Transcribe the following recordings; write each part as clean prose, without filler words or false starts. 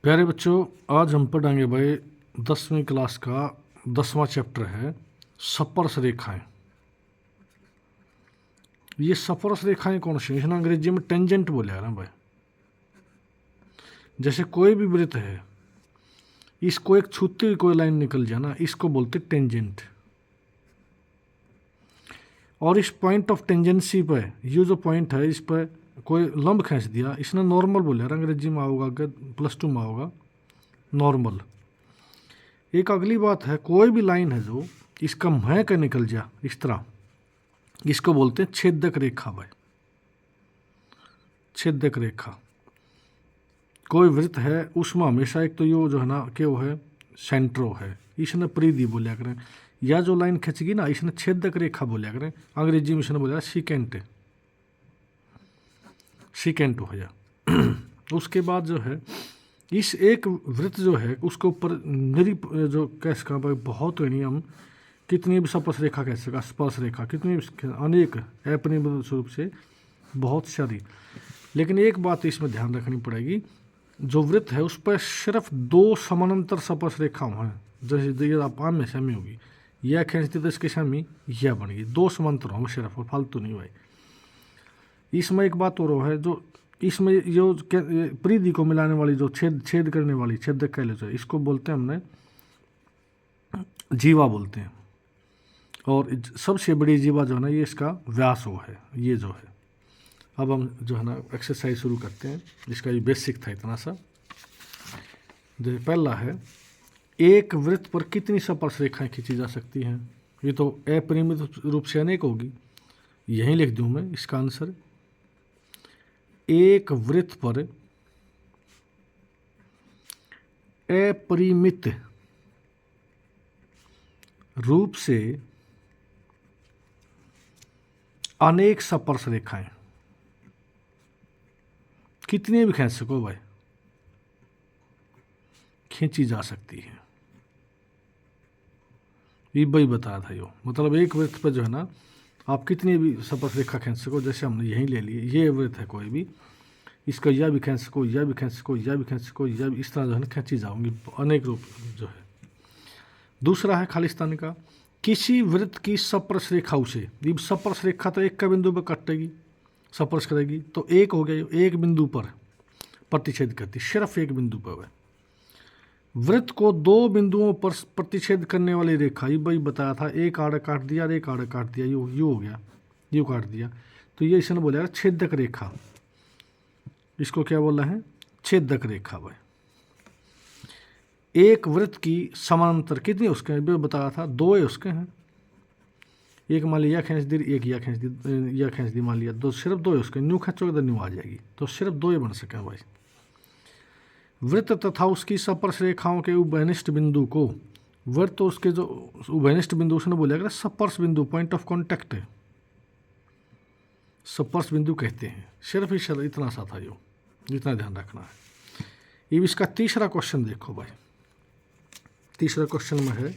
प्यारे बच्चों, आज हम पढ़ेंगे भाई 10वीं क्लास का 10वां चैप्टर है स्पर्श रेखाएं। ये स्पर्श रेखाएं कौन सी हैं? इसने अंग्रेजी में टेंजेंट बोले यार भाई। जैसे कोई भी वृत्त है, इसको एक छूती हुई कोई लाइन निकल जाए ना, इसको बोलते टेंजेंट। और इस पॉइंट ऑफ टेंजेंसी पे, ये जो पॉइंट है इस पर कोई लंब खींच दिया, इसने नॉर्मल बोले यार, अंग्रेजी में आओगा +2 में आओगा नॉर्मल। एक अगली बात है, कोई भी लाइन है जो इसका मुँह का निकल जा इस तरह, इसको बोलते हैं छेदक रेखा भाई। छेदक रेखा कोई वृत्त है उसमें हमेशा एक तो यो जो है ना कि वो है सेंट्रो है, इसने परिधि बोलिया करें, या जो लाइन खिंचगी ना इसने छेदक रेखा बोलिया करें, अंग्रेजी में इसने बोलिया सीकेंट। सीकेंट हो जा उसके बाद जो है इस एक वृत्त जो है उसके ऊपर निरी जो कैसे कहा भाई, बहुत नियम, कितनी भी स्पर्श रेखा कह सका, स्पर्श रेखा कितनी भी अनेक अपरिमित स्वरूप से बहुत सारी। लेकिन एक बात इसमें ध्यान रखनी पड़ेगी, जो वृत्त है उस पर सिर्फ 2 समानांतर स्पर्श रेखाएं हैं। जैसे आप आम में सामी होगी, यह खींचती तो इसके सामी यह बन गई, 2 समांतर होंगे सिर्फ, और फालतू नहीं भाई। इसमें एक बात और है, जो इसमें जो परिधि को मिलाने वाली जो छेद करने वाली छेदक कह लेते हैं, इसको बोलते हैं हमने जीवा बोलते हैं। और सबसे बड़ी जीवा जो है ना, ये इसका व्यास हो है, ये जो है। अब हम जो है ना एक्सरसाइज शुरू करते हैं, जिसका ये बेसिक था इतना सा। जो पहला है, एक वृत्त पर कितनी स्पर्श रेखाएं खींची जा सकती हैं? ये तो अपरिमित रूप से अनेक होगी, यहीं लिख दूं मैं इसका आंसर। एक वृत्त पर अपरिमित रूप से अनेक स्पर्श रेखाएं कितनी भी खींच सको भाई, खींची जा सकती है। ये भाई बताया था यो, मतलब एक वृत्त पर जो है ना आप कितनी भी स्पर्श रेखा खींच सको। जैसे हमने यहीं ले लिए, ये वृत्त है कोई भी, इसका यह भी खींच सको, यह भी खींच सको, यह भी खींच सको, यह भी, इस तरह जो है ना खींची जाऊंगी अनेक रूप जो है। दूसरा है खालिस्तान का, किसी वृत्त की स्पर्श रेखा से, ये स्पर्श रेखा तो एक का बिंदु पर कटेगी, स्पर्श करेगी, तो एक हो गया, एक बिंदु पर प्रतिच्छेद करती, सिर्फ एक बिंदु पर है। वृत्त को 2 बिंदुओं पर प्रतिच्छेद करने वाली रेखा, ये भाई बताया था, एक आड़ा काट दिया और एक आड़ा काट दिया, यू हो गया, यू काट दिया, तो ये इसने बोला छेदक रेखा। इसको क्या बोला है? छेदक रेखा भाई। एक वृत्त की समांतर कितनी उसके बताया था, 2 उसके हैं। एक मान लिया खींच दी, एक यह खींच दी, यह खींच दी, मान लिया 2, सिर्फ 2 उसके, न्यू खींचोगे तो न्यू आ जाएगी, तो सिर्फ 2 बन सके भाई। वृत्त तथा उसकी स्पर्श रेखाओं के उभयनिष्ठ बिंदु को, वृत्त तो उसके जो उभयनिष्ठ बिंदु उसने बोला स्पर्श बिंदु, पॉइंट ऑफ कॉन्टैक्ट है, स्पर्श बिंदु कहते हैं। सिर्फ इतना सा था, यो जितना ध्यान रखना है। ये इसका तीसरा क्वेश्चन देखो भाई। तीसरा क्वेश्चन में है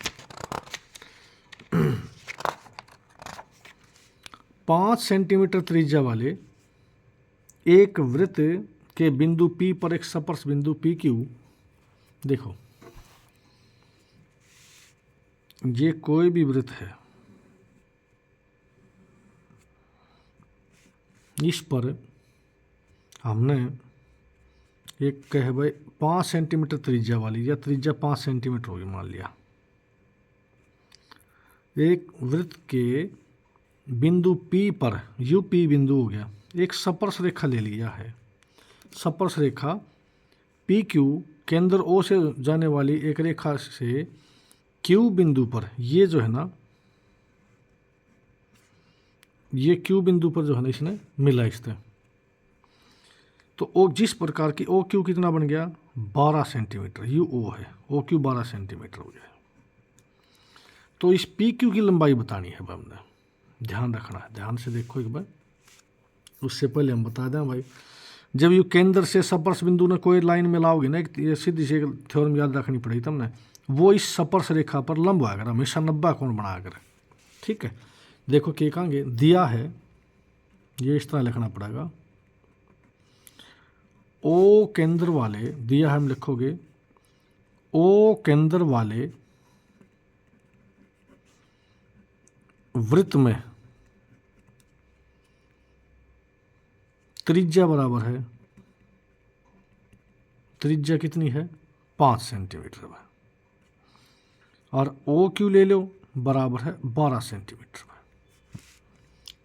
5 सेंटीमीटर त्रिज्या वाले एक वृत्त के बिंदु P पर एक स्पर्श बिंदु PQ, देखो ये कोई भी वृत्त है, इस पर हमने एक कहे भाई 5 सेंटीमीटर त्रिज्या वाली, या त्रिज्या 5 सेंटीमीटर होगी मान लिया, एक वृत्त के बिंदु P पर, UP बिंदु हो गया, एक स्पर्श रेखा ले लिया है। स्पर्श रेखा PQ केंद्र O से जाने वाली एक रेखा से Q बिंदु पर, ये जो है ना, ये Q बिंदु पर जो है ना इसने मिला इससे, तो ओ जिस प्रकार की OQ कितना बन गया 12 सेंटीमीटर, UO है, OQ 12 सेंटीमीटर हो गया। तो इस PQ की लंबाई बतानी है भाई, हमने ध्यान रखना है, ध्यान से देखो एक बार। उससे पहले हम बता दें भाई, जब यू केंद्र से स्पर्श बिंदु ने कोई लाइन मिलाओगे ना, एक सीधी सी थ्योरम याद रखनी पड़ेगी तुमने, वो इस स्पर्श रेखा पर लंब आकर हमेशा 90 कोण बनाकर, ठीक है। देखो क्या कहेंगे, दिया है, ये इस तरह लिखना पड़ेगा, ओ केंद्र वाले दिया है, हम लिखोगे ओ केंद्र वाले वृत्त में त्रिज्या बराबर है, त्रिज्या कितनी है 5 सेंटीमीटर है, और ओ क्यू ले लो बराबर है 12 सेंटीमीटर में।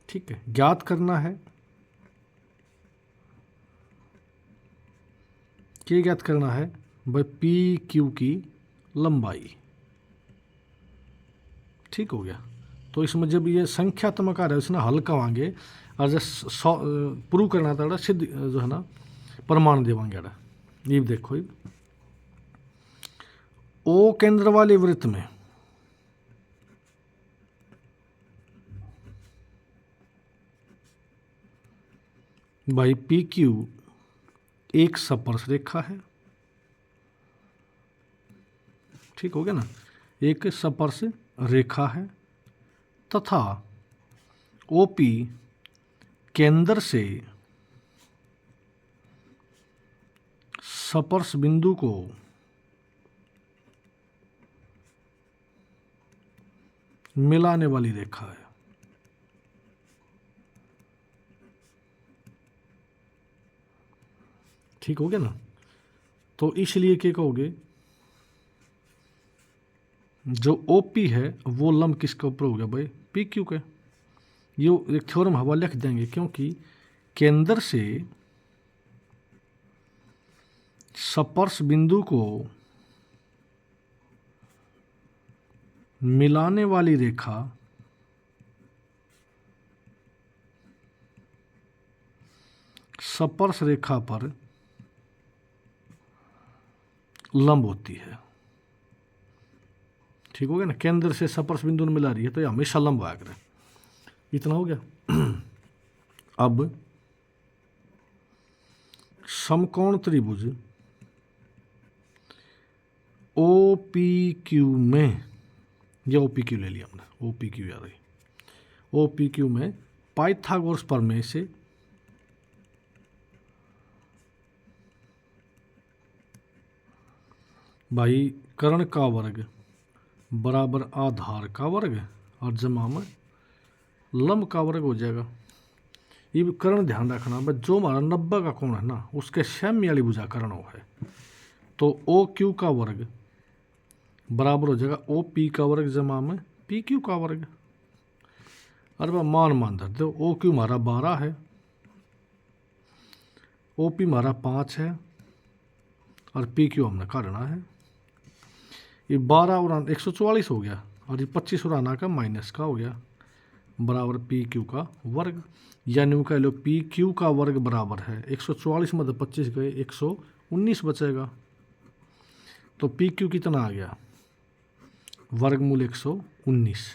ठीक है, ज्ञात करना है, क्या ज्ञात करना है भाई, पी क्यू की लंबाई। ठीक हो गया। तो इसमें जब ये संख्यात्मक आ रहा है उसने हल करवाएंगे, और जब प्रूव करना था सिद्ध जो है ना प्रमाण देवांगे। ये देखो, ओ केंद्र वाले वृत्त में भाई पी क्यू एक स्पर्श रेखा है। ठीक हो गया ना, एक स्पर्श रेखा है, तथा ओपी केंद्र से स्पर्श बिंदु को मिलाने वाली रेखा है। ठीक हो गया ना। तो इसलिए क्या कहोगे, जो ओपी है वो लंब किसके ऊपर हो गया भाई, पी क्यू के। ये एक थ्योरम हवा लिख देंगे, क्योंकि केंद्र से स्पर्श बिंदु को मिलाने वाली रेखा स्पर्श रेखा पर लंब होती है। ठीक हो गया ना, केंद्र से स्पर्श बिंदु में मिला रही है तो ये हमेशा लंब आया करे। इतना हो गया। अब समकोण त्रिभुज ओ पी क्यू में, या ओ पी क्यू ले लिया हमने, ओ पी क्यू याद है, ओ पी क्यू में पाइथागोरस प्रमेय से भाई कर्ण का वर्ग बराबर आधार का वर्ग और जमा में लंब का वर्ग हो जाएगा। ये भी कर्ण ध्यान रखना, बस जो हमारा 90 का कोण है ना उसके साम्य वाली भुजा कर्ण है, तो ओ क्यू का वर्ग बराबर हो जाएगा ओ पी का वर्ग जमा में पी क्यू का वर्ग। अरे वह मान धर दो, ओ क्यू हमारा 12 है, ओ पी हमारा 5 है, और पी क्यू हमने काटना है। ये 12 और 144 हो गया, और ये 25 और का माइनस का हो गया, बराबर पी क्यू का वर्ग। यानी कह लो पी क्यू का वर्ग बराबर है 144 में 25 गए 119 बचेगा। तो पी क्यू कितना आ गया, वर्गमूल 119।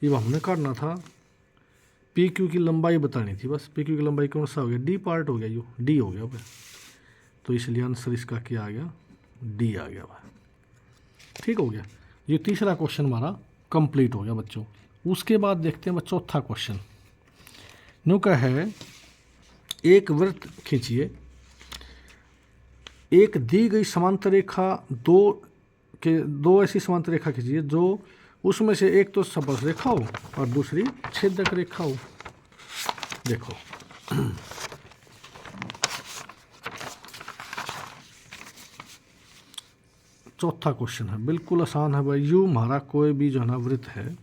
ये हमने काटना था, पी क्यू की लंबाई बतानी थी बस। पी क्यू की लंबाई कौन सा हो गया, डी पार्ट हो गया, यो डी हो गया भाई। तो इसलिए आंसर इसका क्या आ गया, डी आ गया भाई। ठीक हो गया। ये तीसरा क्वेश्चन हमारा कंप्लीट हो गया बच्चों। उसके बाद देखते हैं चौथा क्वेश्चन। न्यू का है, एक वृत्त खींचिए, एक दी गई समांतर रेखा दो ऐसी समांतर रेखा खींचिए जो उसमें से एक तो स्पर्श रेखा हो और दूसरी छेदक रेखा हो। देखो चौथा क्वेश्चन है, बिल्कुल आसान है भाई। यू हमारा कोई भी जो है ना वृत्त है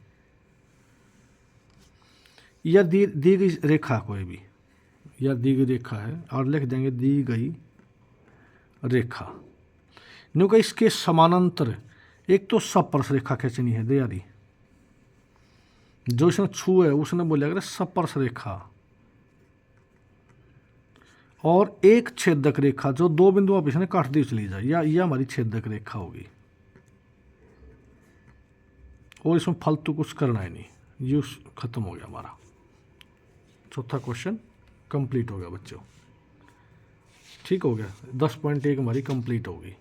या दी गई रेखा, कोई भी या दी गई रेखा है, और लिख देंगे दी गई रेखा। न्यू का इसके समानांतर एक तो स्पर्श रेखा खींचनी है दयारी, जो इसने छू है उसने बोला अगर स्पर्श रेखा, और एक छेदक रेखा जो दो बिंदुओं पर इसने काट दी चली जाए, या यह हमारी छेदक रेखा होगी। और इसमें फालतू कुछ करना ही नहीं, ये खत्म हो गया हमारा। चौथा क्वेश्चन कंप्लीट हो गया बच्चों। ठीक हो गया, 10.1 हमारी कंप्लीट होगी।